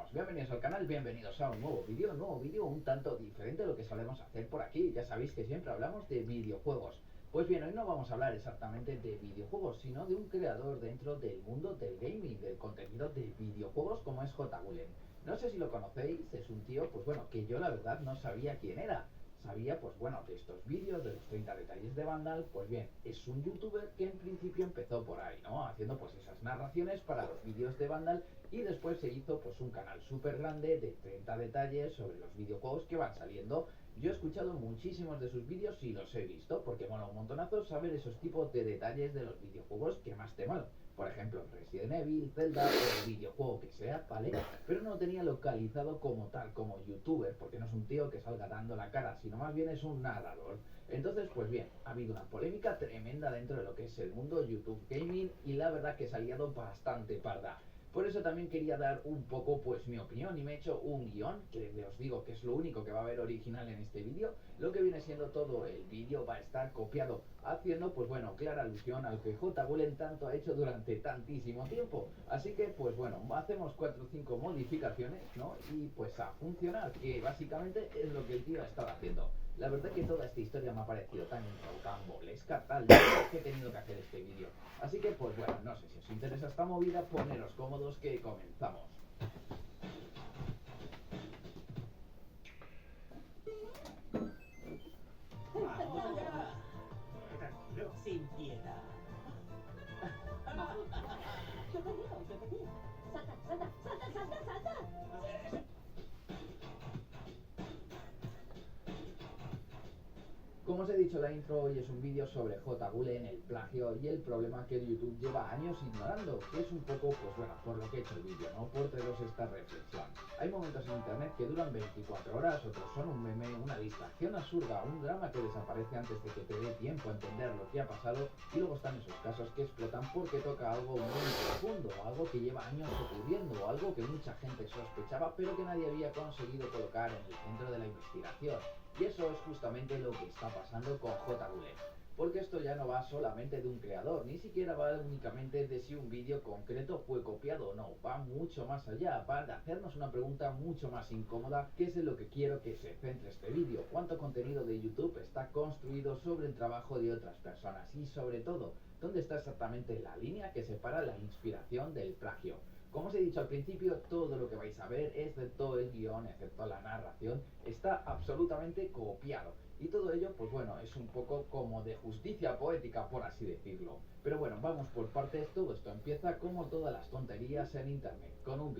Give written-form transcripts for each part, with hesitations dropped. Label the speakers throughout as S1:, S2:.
S1: chicos, bienvenidos al canal, bienvenidos a un nuevo vídeo un tanto diferente de lo que solemos hacer por aquí. Ya sabéis que siempre hablamos de videojuegos. Pues bien, hoy no vamos a hablar exactamente de videojuegos, sino de un creador dentro del mundo del gaming, del contenido de videojuegos como es J. Gulen. No sé si lo conocéis, es un tío, pues bueno, que yo la verdad no sabía quién era. Sabía, pues bueno, de estos vídeos, de los 30 detalles de Vandal. Pues bien, es un youtuber que en principio empezó por ahí, ¿no? Haciendo pues esas narraciones para los vídeos de Vandal, y después se hizo pues un canal súper grande de 30 detalles sobre los videojuegos que van saliendo. Yo he escuchado muchísimos de sus vídeos y los he visto porque mola un montonazo saber esos tipos de detalles de los videojuegos que más te molan. Por ejemplo, Resident Evil, Zelda o el videojuego que sea, ¿vale? Pero no lo tenía localizado como tal, como youtuber, porque no es un tío que salga dando la cara, sino más bien es un narrador. Entonces, pues bien, ha habido una polémica tremenda dentro de lo que es el mundo YouTube Gaming, y la verdad que se ha liado bastante parda. Por eso también quería dar un poco pues mi opinión, y me he hecho un guión, que os digo que es lo único que va a haber original en este vídeo. Lo que viene siendo todo el vídeo va a estar copiado, haciendo pues bueno, clara alusión al que J. Gulen tanto ha hecho durante tantísimo tiempo. Así que pues bueno, hacemos 4 o 5 modificaciones, ¿no? Y pues a funcionar, que básicamente es lo que el tío ha estado haciendo. La verdad que toda esta historia me ha parecido tan rocambolesca, tal que he tenido que hacer este vídeo. Así que pues bueno, no sé si os interesa esta movida, poneros cómodos que comenzamos.
S2: Tranquilo, sin piedad.
S3: Yo te digo. Salta, salta, salta, salta, salta.
S1: Como os he dicho en la intro, hoy es un vídeo sobre J. Gulen, el plagio y el problema que YouTube lleva años ignorando, que es un poco, pues bueno, por lo que he hecho el vídeo, ¿no? Por traeros esta reflexión. Hay momentos en internet que duran 24 horas, otros son un meme, una distracción absurda, un drama que desaparece antes de que te dé tiempo a entender lo que ha pasado, y luego están esos casos que explotan porque toca algo muy profundo, algo que lleva años ocurriendo, algo que mucha gente sospechaba pero que nadie había conseguido colocar en el centro de la investigación. Y eso es justamente lo que está pasando con J. Gulen. Porque esto ya no va solamente de un creador, ni siquiera va únicamente de si un vídeo concreto fue copiado o no, va mucho más allá, va de hacernos una pregunta mucho más incómoda, que es en lo que quiero que se centre este vídeo. ¿Cuánto contenido de YouTube está construido sobre el trabajo de otras personas? Y sobre todo, ¿dónde está exactamente la línea que separa la inspiración del plagio? Como os he dicho al principio, todo lo que vais a ver, excepto el guión, excepto la narración, está absolutamente copiado. Y todo ello, pues bueno, es un poco como de justicia poética, por así decirlo. Pero bueno, vamos por partes. Todo esto empieza como todas las tonterías en internet, con un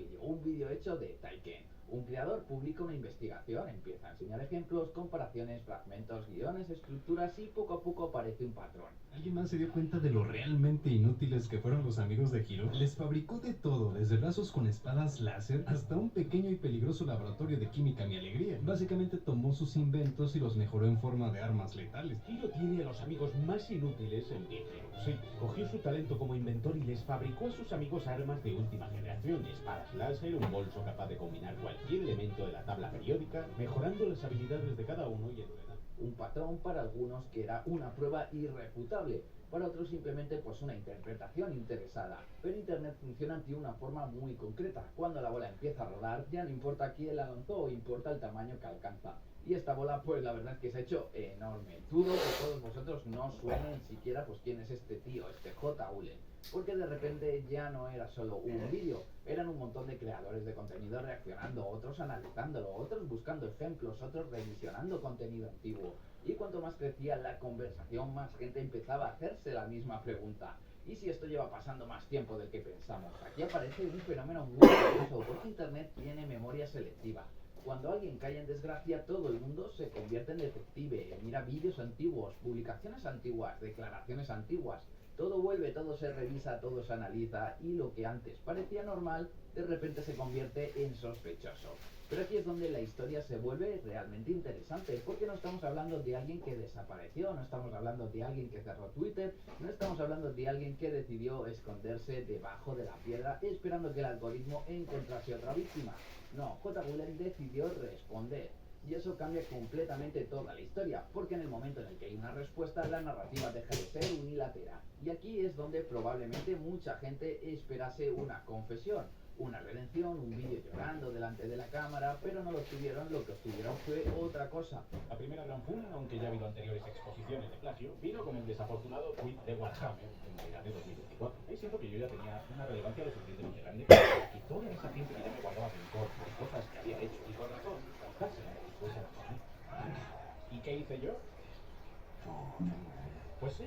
S1: vídeo hecho de Taiken. Un creador publica una investigación, empieza a enseñar ejemplos, comparaciones, fragmentos, guiones, estructuras, y poco a poco aparece un patrón.
S4: ¿Alguien más se dio cuenta de lo realmente inútiles que fueron los amigos de Hiro? Les fabricó de todo, desde brazos con espadas láser hasta un pequeño y peligroso laboratorio de química mi alegría. Básicamente tomó sus inventos y los mejoró en forma de armas letales.
S2: Hiro tiene a los amigos más inútiles en Disney. Sí, cogió su talento como inventor y les fabricó a sus amigos armas de última generación, espadas láser, un bolso capaz de combinar cualquier elemento de la tabla periódica, mejorando las habilidades de cada uno y entrenando.
S1: Un patrón para algunos que era una prueba irrefutable, para otros simplemente pues una interpretación interesada. Pero internet funciona de una forma muy concreta. Cuando la bola empieza a rodar, ya no importa quién la lanzó, importa el tamaño que alcanza. Y esta bola, pues la verdad es que se ha hecho enorme. Dudo que todos vosotros no suenen siquiera pues quién es este tío, este J. Gulen. Porque de repente ya no era solo un vídeo, eran un montón de creadores de contenido reaccionando, otros analizándolo, otros buscando ejemplos, otros revisionando contenido antiguo. Y cuanto más crecía la conversación, más gente empezaba a hacerse la misma pregunta. ¿Y si esto lleva pasando más tiempo del que pensamos? Aquí aparece un fenómeno muy curioso, porque internet tiene memoria selectiva. Cuando alguien cae en desgracia, todo el mundo se convierte en detective, mira vídeos antiguos, publicaciones antiguas, declaraciones antiguas. Todo vuelve, todo se revisa, todo se analiza, y lo que antes parecía normal, de repente se convierte en sospechoso. Pero aquí es donde la historia se vuelve realmente interesante, porque no estamos hablando de alguien que desapareció, no estamos hablando de alguien que cerró Twitter, no estamos hablando de alguien que decidió esconderse debajo de la piedra esperando que el algoritmo encontrase otra víctima. No, J. Gulen decidió responder. Y eso cambia completamente toda la historia, porque en el momento en el que hay una respuesta, la narrativa deja de ser unilateral. Y aquí es donde probablemente mucha gente esperase una confesión, una redención, un vídeo llorando delante de la cámara, pero no lo obtuvieron, lo que obtuvieron fue otra cosa.
S2: La primera gran funa, aunque ya ha habido anteriores exposiciones de plagio, vino con el desafortunado tweet de Warhammer en Navidad de 2024. Ahí siento que yo ya tenía una relevancia lo suficientemente grande y toda esa gente que ya me guardaba rencor por cosas que había hecho y con razón, casi después a la ¿Y qué hice yo? Pues sí,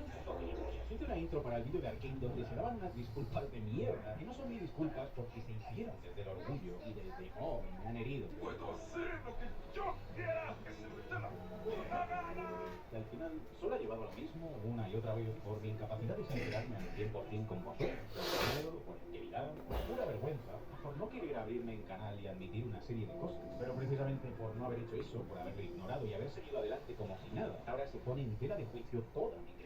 S2: hice una intro para el vídeo de Arcane donde se daban unas disculpas de mierda, y no son ni disculpas porque se hicieron desde el orgullo y desde, oh, me han herido.
S5: Puedo hacer lo que yo quiera, que se me dé la puta gana.
S2: Y al final solo ha llevado a lo mismo una y otra vez por mi incapacidad de sincerarme al 100% con vosotros, por miedo, por intimidad, por pura vergüenza, por no querer abrirme en canal y admitir una serie de cosas. Pero precisamente por no haber hecho eso, por haberlo ignorado y haber seguido adelante como si nada, ahora se pone entera de juicio toda mi creencia.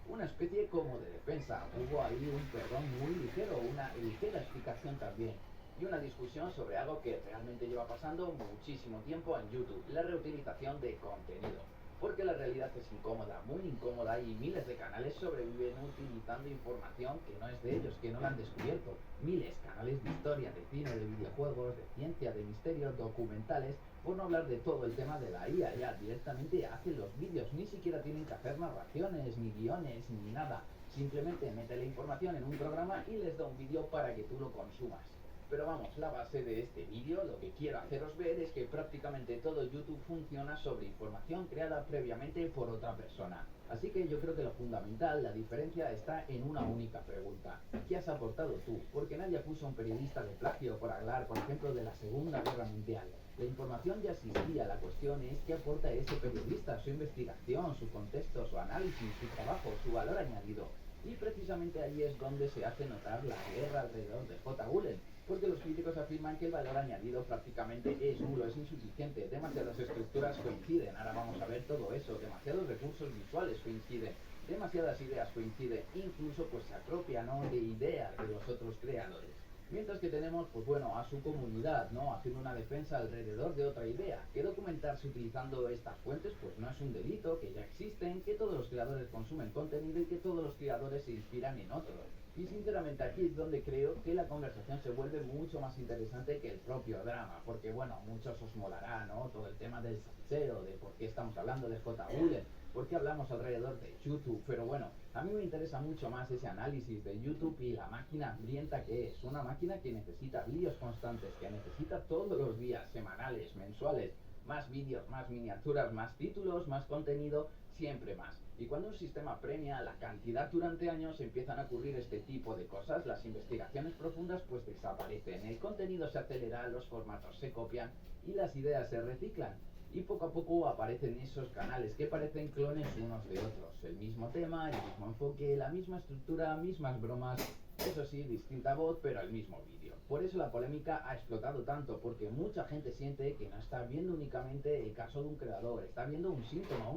S1: Una especie como de defensa, hubo ahí un perdón muy ligero, una ligera explicación también, y una discusión sobre algo que realmente lleva pasando muchísimo tiempo en YouTube, la reutilización de contenido. Porque la realidad es incómoda, muy incómoda, y miles de canales sobreviven utilizando información que no es de ellos, que no la han descubierto. Miles, canales de historia, de cine, de videojuegos, de ciencia, de misterio, documentales, por no hablar de todo el tema de la IA, ya directamente hacen los vídeos, ni siquiera tienen que hacer narraciones, ni guiones, ni nada. Simplemente mete la información en un programa y les da un vídeo para que tú lo consumas. Pero vamos, la base de este vídeo, lo que quiero haceros ver es que prácticamente todo YouTube funciona sobre información creada previamente por otra persona. Así que yo creo que lo fundamental, la diferencia está en una única pregunta. ¿Qué has aportado tú? Porque nadie acusa a un periodista de plagio por hablar, por ejemplo, de la Segunda Guerra Mundial. La información ya existía, la cuestión es qué aporta ese periodista, su investigación, su contexto, su análisis, su trabajo, su valor añadido. Y precisamente ahí es donde se hace notar la guerra alrededor de J. Gulen, porque los críticos afirman que el valor añadido prácticamente es nulo, es insuficiente, demasiadas estructuras coinciden, ahora vamos a ver todo eso, demasiados recursos visuales coinciden, demasiadas ideas coinciden, incluso pues se apropian, ¿no?, de ideas de los otros creadores. Mientras que tenemos, pues bueno, a su comunidad, ¿no?, haciendo una defensa alrededor de otra idea, que documentarse utilizando estas fuentes pues no es un delito, que ya existen, que todos los creadores consumen contenido y que todos los creadores se inspiran en otros. Y sinceramente aquí es donde creo que la conversación se vuelve mucho más interesante que el propio drama, porque bueno, a muchos os molará, ¿no?, todo el tema del salseo, de por qué estamos hablando de J. Gulen, por qué hablamos alrededor de YouTube, pero bueno, a mí me interesa mucho más ese análisis de YouTube y la máquina hambrienta que es, una máquina que necesita vídeos constantes, que necesita todos los días, semanales, mensuales, más vídeos, más miniaturas, más títulos, más contenido, siempre más. Y cuando un sistema premia la cantidad durante años, empiezan a ocurrir este tipo de cosas, las investigaciones profundas pues desaparecen, el contenido se acelera, los formatos se copian y las ideas se reciclan. Y poco a poco aparecen esos canales que parecen clones unos de otros, el mismo tema, el mismo enfoque, la misma estructura, mismas bromas, eso sí, distinta voz, pero el mismo vídeo. Por eso la polémica ha explotado tanto, porque mucha gente siente que no está viendo únicamente el caso de un creador, está viendo un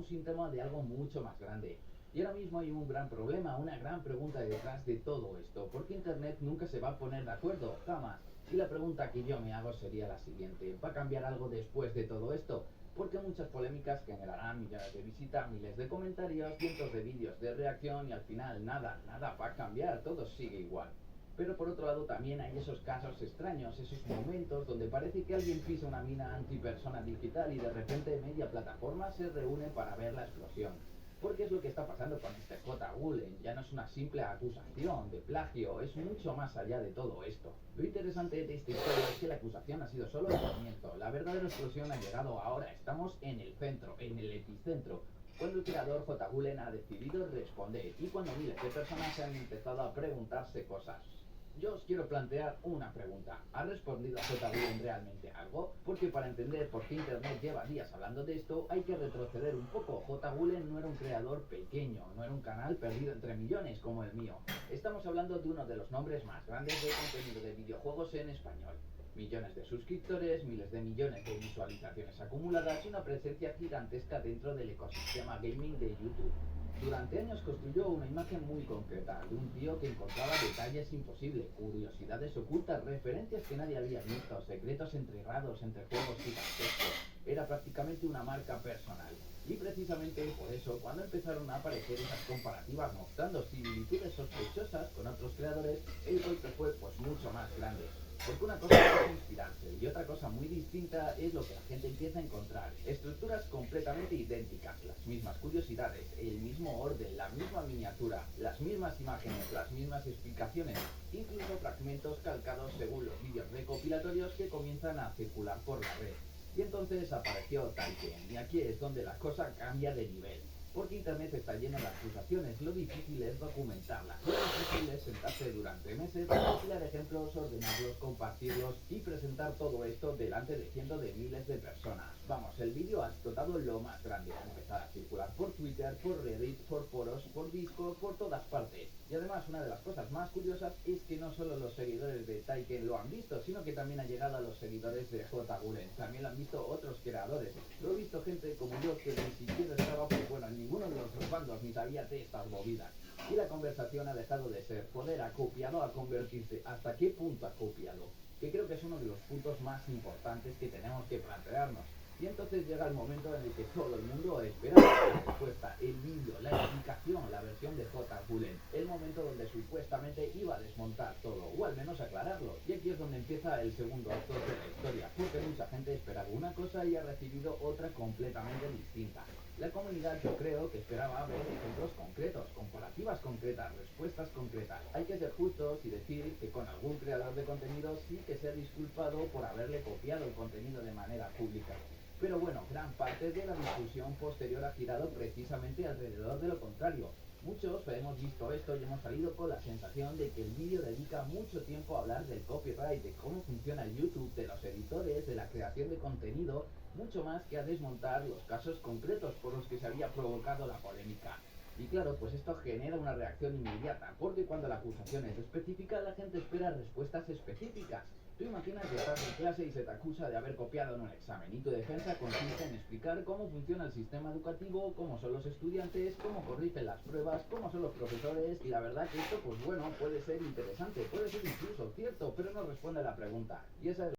S1: síntoma de algo mucho más grande. Y ahora mismo hay un gran problema, una gran pregunta detrás de todo esto, porque Internet nunca se va a poner de acuerdo, jamás. Y la pregunta que yo me hago sería la siguiente, ¿va a cambiar algo después de todo esto? Porque muchas polémicas generarán millones de visitas, miles de comentarios, cientos de vídeos de reacción y al final nada va a cambiar, todo sigue igual. Pero por otro lado también hay esos casos extraños, esos momentos donde parece que alguien pisa una mina antipersona digital y de repente media plataforma se reúne para ver la explosión. Porque es lo que está pasando con este J. Gulen, ya no es una simple acusación de plagio, es mucho más allá de todo esto. Lo interesante de esta historia es que la acusación ha sido solo el comienzo, la verdadera explosión ha llegado ahora, estamos en el centro, en el epicentro, cuando el creador J. Gulen ha decidido responder y cuando miles de personas se han empezado a preguntarse cosas. Yo os quiero plantear una pregunta. ¿Ha respondido J. Gulen realmente algo? Porque para entender por qué Internet lleva días hablando de esto, hay que retroceder un poco. J. Gulen no era un creador pequeño, no era un canal perdido entre millones como el mío. Estamos hablando de uno de los nombres más grandes de contenido de videojuegos en español. Millones de suscriptores, miles de millones de visualizaciones acumuladas y una presencia gigantesca dentro del ecosistema gaming de YouTube. Durante años construyó una imagen muy concreta de un tío que encontraba detalles imposibles, curiosidades ocultas, referencias que nadie había visto, secretos enterrados entre juegos gigantescos. Era prácticamente una marca personal. Y precisamente por eso, cuando empezaron a aparecer esas comparativas mostrando similitudes sospechosas con otros creadores, el golpe fue pues mucho más grande. Porque una cosa es inspirarse y otra cosa muy distinta es lo que la gente empieza a encontrar. Estructuras completamente idénticas, las mismas curiosidades, el mismo orden, la misma miniatura, las mismas imágenes, las mismas explicaciones, incluso fragmentos calcados según los vídeos recopilatorios que comienzan a circular por la red. Y entonces apareció Taiken, y aquí es donde la cosa cambia de nivel. Porque internet está lleno de acusaciones, lo difícil es documentarlas, lo difícil es sentarse durante meses, recopilar ejemplos, ordenarlos, compartirlos y presentar todo esto delante de cientos de miles de personas. Vamos, el vídeo ha explotado lo más grande, ha empezado a circular por Twitter, por Reddit, por foros, por Discord, por todas partes. Y además una de las cosas más curiosas es que no solo los seguidores de Taiken lo han visto, sino que también ha llegado a los seguidores de J. Gulen. También lo han visto otros creadores. Lo he visto gente como yo que ni siquiera estaba, pues bueno, en ninguno de los bandos ni sabía de estas movidas. Y la conversación ha dejado de ser poder ha copiado a convertirse. ¿Hasta qué punto ha copiado? Que creo que es uno de los puntos más importantes que tenemos que plantearnos. Y entonces llega el momento en el que todo el mundo espera la respuesta, el vídeo, la explicación, la versión de J. Gulen, el momento donde supuestamente iba a desmontar todo, o al menos aclararlo. Y aquí es donde empieza el segundo acto de la historia, porque mucha gente esperaba una cosa y ha recibido otra completamente distinta. La comunidad, yo creo, que esperaba ver ejemplos concretos, comparativas concretas, respuestas concretas. Hay que ser justos y decir que con algún creador de contenido sí que se ha disculpado por haberle copiado el contenido de manera pública. Pero bueno, gran parte de la discusión posterior ha girado precisamente alrededor de lo contrario. Muchos hemos visto esto y hemos salido con la sensación de que el vídeo dedica mucho tiempo a hablar del copyright, de cómo funciona el YouTube, de los editores, de la creación de contenido, mucho más que a desmontar los casos concretos por los que se había provocado la polémica. Y claro, pues esto genera una reacción inmediata, porque cuando la acusación es específica, la gente espera respuestas específicas. Tú imaginas que estás en clase y se te acusa de haber copiado en un examen y tu defensa consiste en explicar cómo funciona el sistema educativo, cómo son los estudiantes, cómo corrigen las pruebas, cómo son los profesores y la verdad que esto pues bueno puede ser interesante, puede ser incluso cierto, pero no responde a la pregunta y esa es